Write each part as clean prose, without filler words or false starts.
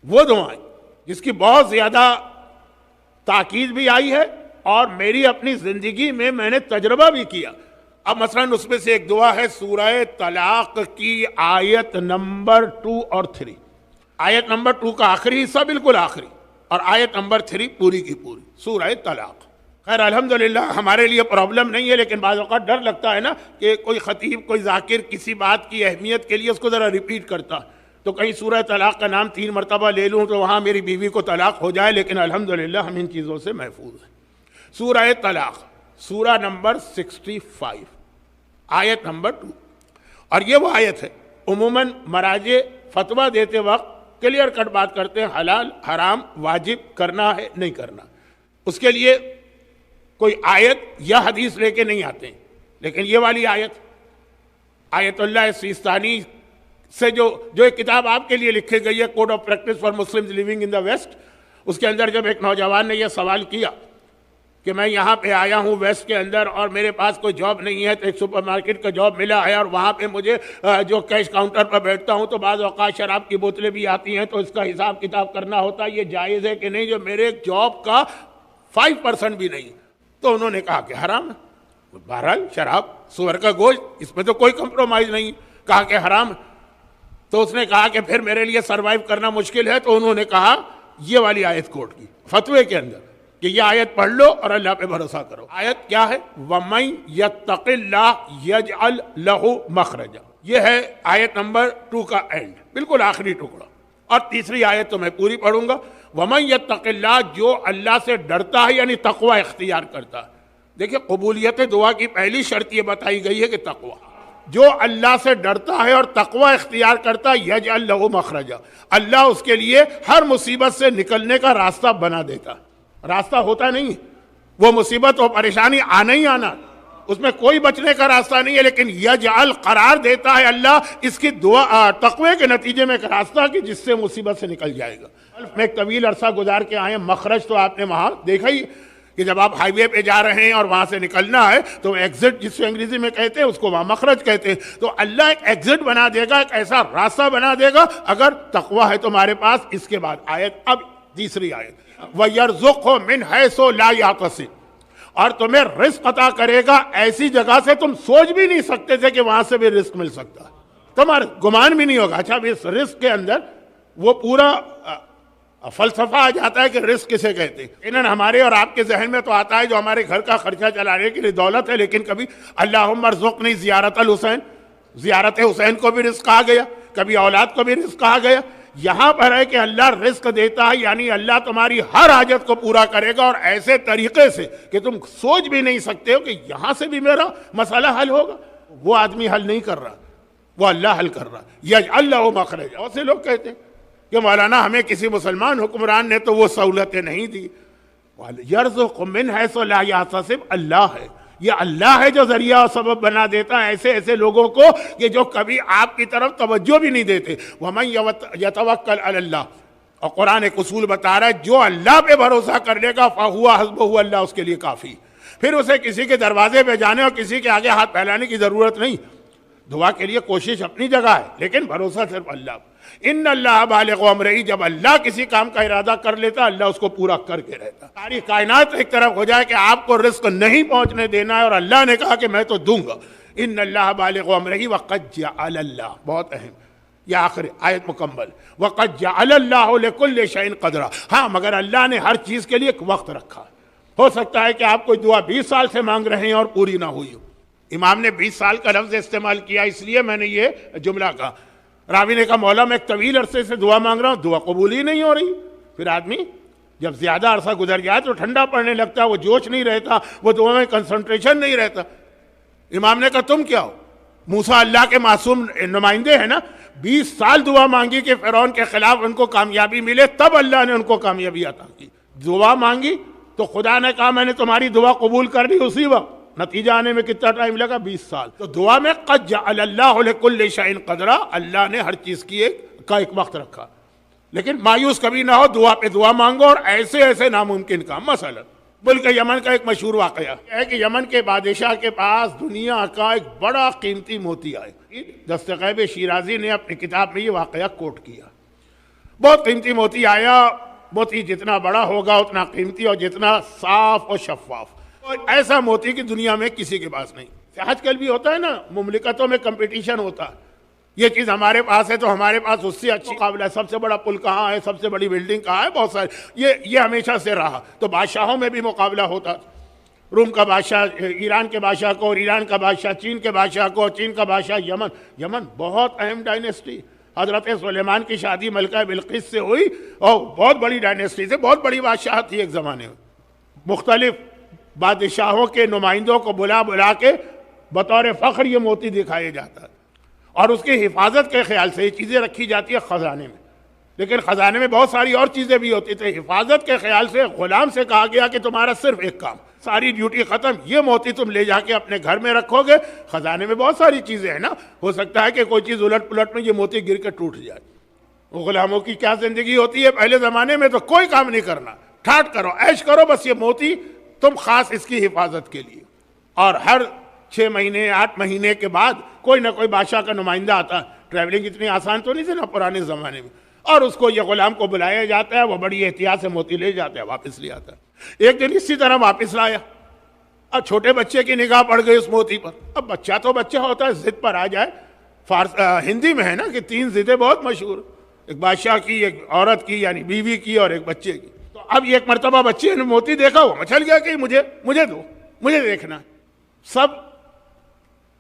وہ دعائیں جس کی بہت زیادہ تاکید بھی آئی ہے اور میری اپنی زندگی میں میں نے تجربہ بھی کیا. اب مثلاً اس میں سے ایک دعا ہے سورہ طلاق کی آیت نمبر 2 اور 3. آیت نمبر 2 کا آخری حصہ بالکل آخری اور آیت نمبر 3 پوری کی پوری سورہ طلاق. خیر الحمدللہ ہمارے لیے پرابلم نہیں ہے، لیکن بعض اوقات ڈر لگتا ہے نا کہ کوئی خطیب کوئی ذاکر کسی بات کی اہمیت کے لیے اس کو ذرا ریپیٹ کرتا، تو کہیں سورہ طلاق کا نام 3 مرتبہ لے لوں تو وہاں میری بیوی کو طلاق ہو جائے. لیکن الحمدللہ ہم ان چیزوں سے محفوظ ہیں. سورہ طلاق سورہ نمبر 65 آیت نمبر 2. اور یہ وہ آیت ہے عموماً مراجع فتویٰ دیتے وقت کلیئر کٹ بات کرتے ہیں حلال حرام واجب کرنا ہے نہیں کرنا. اس کے لیے کوئی آیت یا حدیث لے کے نہیں آتے ہیں، لیکن یہ والی آیت اللہ سیستانی سے جو ایک کتاب آپ کے لیے لکھی گئی ہے code of practice for Muslims living in the west, اس کے اندر جب ایک نوجوان نے یہ سوال کیا کہ میں یہاں پہ آیا ہوں ویسٹ کے اندر اور میرے پاس کوئی جاب نہیں ہے، تو ایک سپر مارکیٹ کا جاب ملا ہے اور وہاں پہ مجھے جو کیش کاؤنٹر پر بیٹھتا ہوں تو بعض اوقات شراب کی بوتلیں بھی آتی ہیں، تو اس کا حساب کتاب کرنا ہوتا ہے، یہ جائز ہے کہ نہیں جو میرے جاب کا 5% بھی نہیں. تو انہوں نے کہا کہ حرام ہے. بہرحال شراب سور کا گوشت اس میں تو کوئی کمپرومائز نہیں. کہا کہ حرام ہے. تو اس نے کہا کہ پھر میرے لیے سروائیو کرنا مشکل ہے. تو انہوں نے کہا یہ والی آیت کوٹ کی فتوے کے اندر کہ یہ آیت پڑھ لو اور اللہ پہ بھروسہ کرو. آیت کیا ہے؟ وَمَن يَتَّقِ اللَّهَ يَجْعَلْ لَهُ مَخْرَجًا. یہ ہے آیت نمبر 2 کا اینڈ، بالکل آخری ٹکڑا. اور تیسری آیت تو میں پوری پڑھوں گا. وَمَن يَتَّقِ اللَّهَ، جو اللہ سے ڈرتا ہے یعنی تقوی اختیار کرتا ہے. دیکھیں قبولیت دعا کی پہلی شرط یہ بتائی گئی ہے کہ تقوی. جو اللہ سے ڈرتا ہے اور تقوی اختیار کرتا ہے یجعل لہ مخرجا، اللہ اس کے لیے ہر مصیبت سے نکلنے کا راستہ بنا دیتا. راستہ ہوتا نہیں، وہ مصیبت اور پریشانی آنا ہی آنا، اس میں کوئی بچنے کا راستہ نہیں ہے، لیکن یجعل قرار دیتا ہے اللہ اس کی دعا تقوی کے نتیجے میں ایک راستہ کہ جس سے مصیبت سے نکل جائے گا. میں ایک طویل عرصہ گزار کے آئے، مخرج تو آپ نے وہاں دیکھا ہی کہ جب آپ ہائی وے پہ جا رہے ہیں اور وہاں سے نکلنا ہے تو ایگزٹ جس کو انگریزی میں کہتے ہیں اس کو وہاں مخرج کہتے ہیں. تو اللہ ایک ایگزٹ بنا دے گا، ایک ایسا راستہ بنا دے گا اگر تقوی ہے تمہارے پاس. اس کے بعد آیت اب تیسری آیت وَيَرْزُقْهُ مِنْ حَيْثُ لَا يَحْتَسِبُ، اور تمہیں رزق عطا کرے گا ایسی جگہ سے تم سوچ بھی نہیں سکتے تھے کہ وہاں سے بھی رزق مل سکتا ہے، تمہارا گمان بھی نہیں ہوگا. اچھا اس رزق کے اندر وہ پورا فلسفہ آ جاتا ہے کہ رزق کسے کہتے ہیں. انہوں ہمارے اور آپ کے ذہن میں تو آتا ہے جو ہمارے گھر کا خرچہ چلانے کے لیے دولت ہے، لیکن کبھی اللہم ارزقنی زیارت الحسین، زیارت حسین کو بھی رزق کہا گیا، کبھی اولاد کو بھی رزق کہا گیا. یہاں پر ہے کہ اللہ رزق دیتا ہے یعنی اللہ تمہاری ہر حاجت کو پورا کرے گا اور ایسے طریقے سے کہ تم سوچ بھی نہیں سکتے ہو کہ یہاں سے بھی میرا مسئلہ حل ہوگا. وہ آدمی حل نہیں کر رہا، وہ اللہ حل کر رہا. یجعل لہ مخرجا. بہت سے لوگ کہتے ہیں کہ مولانا ہمیں کسی مسلمان حکمران نے تو وہ سہولتیں نہیں دی. یرزق من حیث لا یحتسب، اللہ ہے، یہ اللہ ہے جو ذریعہ اور سبب بنا دیتا ہے ایسے لوگوں کو کہ جو کبھی آپ کی طرف توجہ بھی نہیں دیتے. وَمَن يَتَوَکَّلْ عَلَى اللَّهِ، اور قرآن ایک اصول بتا رہا ہے جو اللہ پہ بھروسہ کر لے گا فَهُوَ حَسْبُهُ، اللہ اس کے لیے کافی. پھر اسے کسی کے دروازے پہ جانے اور کسی کے آگے ہاتھ پھیلانے کی ضرورت نہیں. دعا کے لیے کوشش اپنی جگہ ہے لیکن بھروسہ صرف اللہ. ان اللہ بالغ امرہ، جب اللہ کسی کام کا ارادہ کر لیتا اللہ اس کو پورا کر کے رہتا. ساری کائنات ایک طرف ہو جائے کہ آپ کو رزق نہیں پہنچنے دینا ہے اور اللہ نے کہا کہ میں تو دوں گا. ان اللہ بالغ امرہ وقد جعل اللہ، بہت اہم یہ آخری آیت مکمل، وقد جعل اللہ لکل شیء قدرا. ہاں مگر اللہ نے ہر چیز کے لیے ایک وقت رکھا. ہو سکتا ہے کہ آپ کوئی دعا 20 سال سے مانگ رہے ہیں اور پوری نہ ہوئی ہو. امام نے 20 سال کا لفظ استعمال کیا اس لیے میں نے یہ جملہ کہا. راوی نے کہا مولا میں ایک طویل عرصے سے دعا مانگ رہا ہوں، دعا قبول ہی نہیں ہو رہی. پھر آدمی جب زیادہ عرصہ گزر جائے تو ٹھنڈا پڑنے لگتا، وہ جوش نہیں رہتا، وہ دعا میں کنسنٹریشن نہیں رہتا. امام نے کہا تم کیا ہو؟ موسیٰ اللہ کے معصوم نمائندے ہیں نا، 20 سال دعا مانگی کہ فرعون کے خلاف ان کو کامیابی ملے، تب اللہ نے ان کو کامیابی عطا کی. دعا مانگی تو خدا نے کہا میں نے تمہاری دعا قبول کر لی اسی وقت. نتیجہ آنے میں کتنا ٹائم لگا؟ 20 سال. تو دعا میں قد جعل اللہ لکل شیء قدرا، اللہ نے ہر چیز کی ایک وقت رکھا. لیکن مایوس کبھی نہ ہو، دعا پہ دعا مانگو اور ایسے ناممکن کام. مثلا ملک یمن کا ایک مشہور واقعہ ہے کہ یمن کے بادشاہ کے پاس دنیا کا ایک بڑا قیمتی موتی آئے. دستغیب شیرازی نے اپنی کتاب میں یہ واقعہ کوٹ کیا. بہت قیمتی موتی آیا. موتی جتنا بڑا ہوگا اتنا قیمتی اور جتنا صاف اور شفاف. اور ایسا موتی کی دنیا میں کسی کے پاس نہیں. آج کل بھی ہوتا ہے نا, مملکتوں میں کمپٹیشن ہوتا ہے, یہ چیز ہمارے پاس ہے تو ہمارے پاس اس سے اچھی مقابلہ ہے, سب سے بڑا پل کہاں ہے, سب سے بڑی بلڈنگ کہاں ہے, بہت سارے. یہ ہمیشہ سے رہا. تو بادشاہوں میں بھی مقابلہ ہوتا تھا. روم کا بادشاہ ایران کے بادشاہ کو, اور ایران کا بادشاہ چین کے بادشاہ کو, چین کا بادشاہ یمن. یمن بہت اہم ڈائنیسٹی, حضرت سلیمان کی شادی ملکہ بلقیس سے ہوئی اور بہت بڑی ڈائنیسٹی سے, بہت بڑی بادشاہ تھی ایک زمانے میں. مختلف بادشاہوں کے نمائندوں کو بلا بلا کے بطور فخر یہ موتی دکھائے جاتا ہے, اور اس کی حفاظت کے خیال سے یہ چیزیں رکھی جاتی ہے خزانے میں. لیکن خزانے میں بہت ساری اور چیزیں بھی ہوتی تھیں. حفاظت کے خیال سے غلام سے کہا گیا کہ تمہارا صرف ایک کام, ساری ڈیوٹی ختم, یہ موتی تم لے جا کے اپنے گھر میں رکھو گے. خزانے میں بہت ساری چیزیں ہیں نا, ہو سکتا ہے کہ کوئی چیز الٹ پلٹ میں یہ موتی گر کے ٹوٹ جائے. وہ غلاموں کی کیا زندگی ہوتی ہے پہلے زمانے میں, تو کوئی کام نہیں کرنا, ٹھاٹ کرو, عیش کرو, بس یہ موتی تم خاص اس کی حفاظت کے لیے. اور ہر 6 مہینے 8 مہینے کے بعد کوئی نہ کوئی بادشاہ کا نمائندہ آتا. ٹریولنگ اتنی آسان تو نہیں تھی نا پرانے زمانے میں, اور اس کو یہ غلام کو بلایا جاتا ہے, وہ بڑی احتیاط سے موتی لے جاتا ہے, واپس لے آتا ہے. ایک دن اسی طرح واپس لایا. اب چھوٹے بچے کی نگاہ پڑ گئی اس موتی پر. اب بچہ تو بچہ ہوتا ہے, ضد پر آ جائے. ہندی میں ہے نا کہ 3 ضدیں بہت مشہور, ایک بادشاہ کی, ایک عورت کی یعنی بیوی کی, اور ایک بچے کی. تو اب ایک مرتبہ بچے نے موتی دیکھا, وہ مچل گیا کہ مجھے دو, مجھے دیکھنا. سب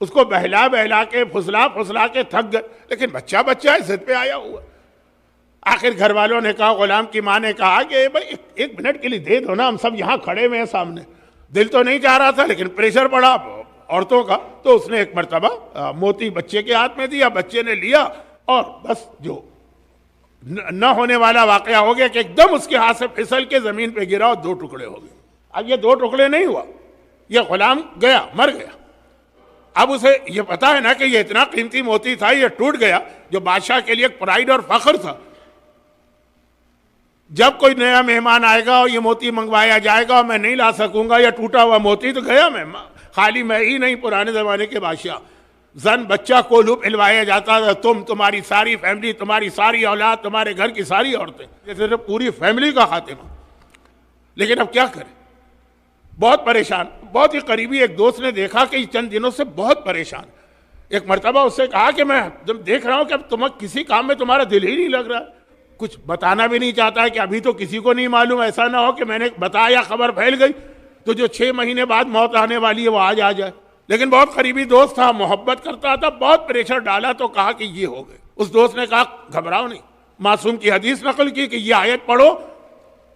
اس کو بہلا بہلا کے پھسلا کے تھک گئے, لیکن بچہ ہے, ضد پہ آیا ہوا. آخر گھر والوں نے کہا, غلام کی ماں نے کہا کہ بھائی 1 منٹ کے لیے دے دو نا, ہم سب یہاں کھڑے ہوئے ہیں سامنے. دل تو نہیں چاہ رہا تھا لیکن پریشر پڑا عورتوں کا, تو اس نے ایک مرتبہ موتی بچے کے ہاتھ میں دیا. بچے نے لیا اور بس جو نہ ہونے والا واقعہ ہو گیا کہ ایک دم اس کے ہاتھ سے پھسل کے زمین پہ گرا اور 2 ٹکڑے ہو گئے. اب یہ 2 ٹکڑے نہیں ہوا, یہ غلام گیا, مر گیا. اب اسے یہ پتا ہے نا کہ یہ اتنا قیمتی موتی تھا, یہ ٹوٹ گیا, جو بادشاہ کے لیے ایک پرائیڈ اور فخر تھا. جب کوئی نیا مہمان آئے گا اور یہ موتی منگوایا جائے گا اور میں نہیں لا سکوں گا, یا ٹوٹا ہوا موتی, تو گیا میں. خالی میں ہی نہیں, پرانے زمانے کے بادشاہ, زن بچہ کو لو پھلوایا جاتا تھا. تمہاری ساری فیملی, تمہاری ساری اولاد, تمہارے گھر کی ساری عورتیں, جیسے پوری فیملی کا خاتمہ. لیکن اب کیا کریں, بہت پریشان. بہت ہی قریبی ایک دوست نے دیکھا کہ چند دنوں سے بہت پریشان. ایک مرتبہ اس سے کہا کہ میں دیکھ رہا ہوں کہ اب تمہیں کسی کام میں تمہارا دل ہی نہیں لگ رہا, کچھ بتانا بھی نہیں چاہتا ہے کہ ابھی تو کسی کو نہیں معلوم. ایسا نہ ہو کہ میں نے بتایا, خبر پھیل گئی تو جو 6 مہینے بعد موت آنے والی ہے وہ آج آ جائے. لیکن بہت قریبی دوست تھا, محبت کرتا تھا, بہت پریشر ڈالا تو کہا کہ یہ ہو گئے. اس دوست نے کہا گھبراؤ نہیں, معصوم کی حدیث نقل کی کہ یہ آیت پڑھو,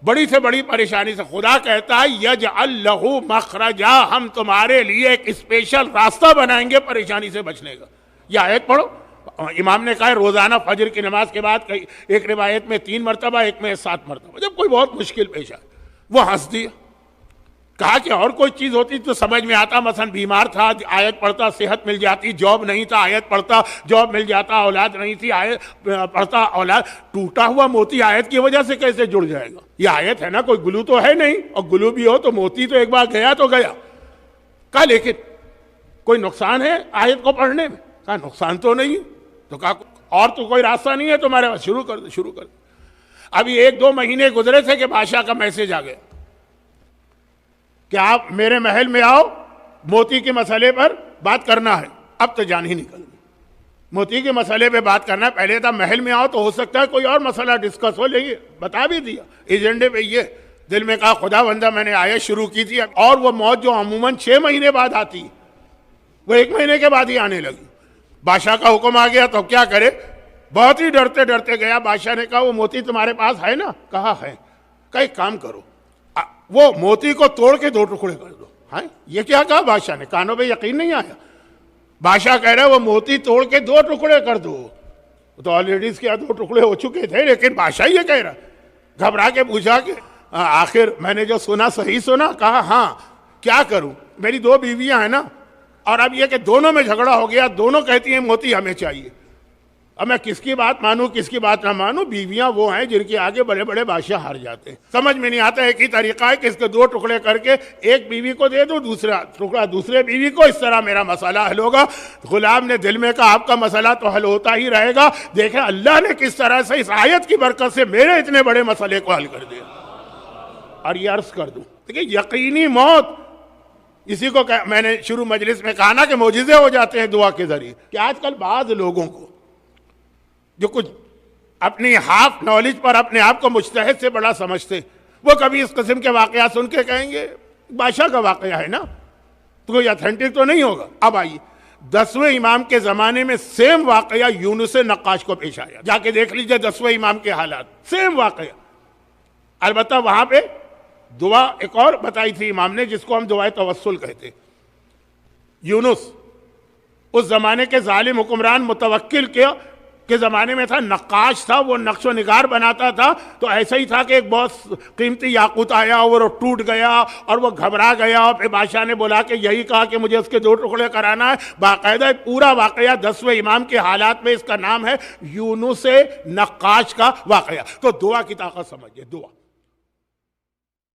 بڑی سے بڑی پریشانی سے خدا کہتا ہے یجعل لہ مخرجا, ہم تمہارے لیے ایک اسپیشل راستہ بنائیں گے پریشانی سے بچنے کا. یہ آیت پڑھو. امام نے کہا روزانہ فجر کی نماز کے بعد, ایک روایت میں 3 مرتبہ, ایک میں 7 مرتبہ. جب کوئی بہت مشکل پیش آئے, وہ ہنس دیا. کہا کہ اور کوئی چیز ہوتی تو سمجھ میں آتا, مثلا بیمار تھا, آیت پڑھتا صحت مل جاتی, جاب نہیں تھا, آیت پڑھتا جاب مل جاتا, اولاد نہیں تھی, آیت پڑھتا اولاد. ٹوٹا ہوا موتی آیت کی وجہ سے کیسے جڑ جائے گا؟ یہ آیت ہے نا, کوئی گلو تو ہے نہیں, اور گلو بھی ہو تو موتی تو ایک بار گیا تو گیا. کہا لیکن کوئی نقصان ہے آیت کو پڑھنے میں؟ کہا نقصان تو نہیں. تو کہا اور تو کوئی راستہ نہیں ہے تمہارے پاس, شروع کر دے. ابھی 1-2 مہینے گزرے تھے کہ بادشاہ کا میسج آ گیا کہ آپ میرے محل میں آؤ, موتی کے مسئلے پر بات کرنا ہے. اب تو جان ہی نکل گئی, موتی کے مسئلے پہ بات کرنا ہے. پہلے تھا محل میں آؤ تو ہو سکتا ہے کوئی اور مسئلہ ڈسکس ہو, لیکن بتا بھی دیا ایجنڈے پہ یہ. دل میں کہا خدا بندہ میں نے آیت شروع کی تھی, اور وہ موت جو عموماً 6 مہینے بعد آتی وہ 1 مہینے کے بعد ہی آنے لگی. بادشاہ کا حکم آ گیا تو کیا کرے, بہت ہی ڈرتے ڈرتے گیا. بادشاہ نے کہا وہ موتی تمہارے پاس ہے نا؟ کہا ہے. کہا ایک کام کرو, وہ موتی کو توڑ کے 2 ٹکڑے کر دو. ہاں یہ کیا کہا بادشاہ نے, کانوں پہ یقین نہیں آیا. بادشاہ کہہ رہا ہے وہ موتی توڑ کے 2 ٹکڑے کر دو. تو آلریڈی اس کے 2 ٹکڑے ہو چکے تھے, لیکن بادشاہ یہ کہہ رہا. گھبرا کے پوچھا کہ آخر میں نے جو سنا صحیح سنا؟ کہا ہاں. کیا کروں, میری 2 بیویاں ہیں نا, اور اب یہ کہ دونوں میں جھگڑا ہو گیا, دونوں کہتی ہیں موتی ہمیں چاہیے. اب میں کس کی بات مانوں کس کی بات نہ مانوں؟ بیویاں وہ ہیں جن کے آگے بڑے بڑے بادشاہ ہار جاتے ہیں. سمجھ میں نہیں آتا. ایک ہی طریقہ ہے کہ اس کے 2 ٹکڑے کر کے ایک بیوی کو دے دو، دوسرا ٹکڑا دوسرے بیوی کو، اس طرح میرا مسئلہ حل ہوگا. غلام نے دل میں کہا آپ کا مسئلہ تو حل ہوتا ہی رہے گا. دیکھیں اللہ نے کس طرح سے اس آیت کی برکت سے میرے اتنے بڑے مسئلے کو حل کر دیا. اور یہ عرض کر دوں دیکھیں یقینی موت، اسی کو میں نے شروع مجلس میں کہا نا کہ معجزے ہو جاتے ہیں دعا کے ذریعے. کہ آج کل بعض لوگوں کو جو کچھ اپنی ہاف نالج پر اپنے آپ کو مجتہد سے بڑا سمجھتے، وہ کبھی اس قسم کے واقعات سن کے کہیں گے بادشاہ کا واقعہ ہے نا، تو کوئی اتھینٹک تو نہیں ہوگا. اب آئیے 10ویں امام کے زمانے میں سیم واقعہ یونس نقاش کو پیش آیا. جا کے دیکھ لیجئے 10ویں امام کے حالات، سیم واقعہ. البتہ وہاں پہ دعا ایک اور بتائی تھی امام نے، جس کو ہم دعائے توسل کہتے. یونس اس زمانے کے ظالم حکمران متوکل کے زمانے میں تھا، نقاش تھا، وہ نقش و نگار بناتا تھا. تو ایسا ہی تھا کہ ایک بہت قیمتی یاقوت آیا اور وہ ٹوٹ گیا اور وہ گھبرا گیا، اور پھر بادشاہ نے بولا کہ یہی کہا کہ مجھے اس کے 2 ٹکڑے کرانا ہے. باقاعدہ پورا واقعہ 10ویں امام کے حالات میں اس کا نام ہے یونس نقاش کا واقعہ. تو دعا کی طاقت سمجھئے. دعا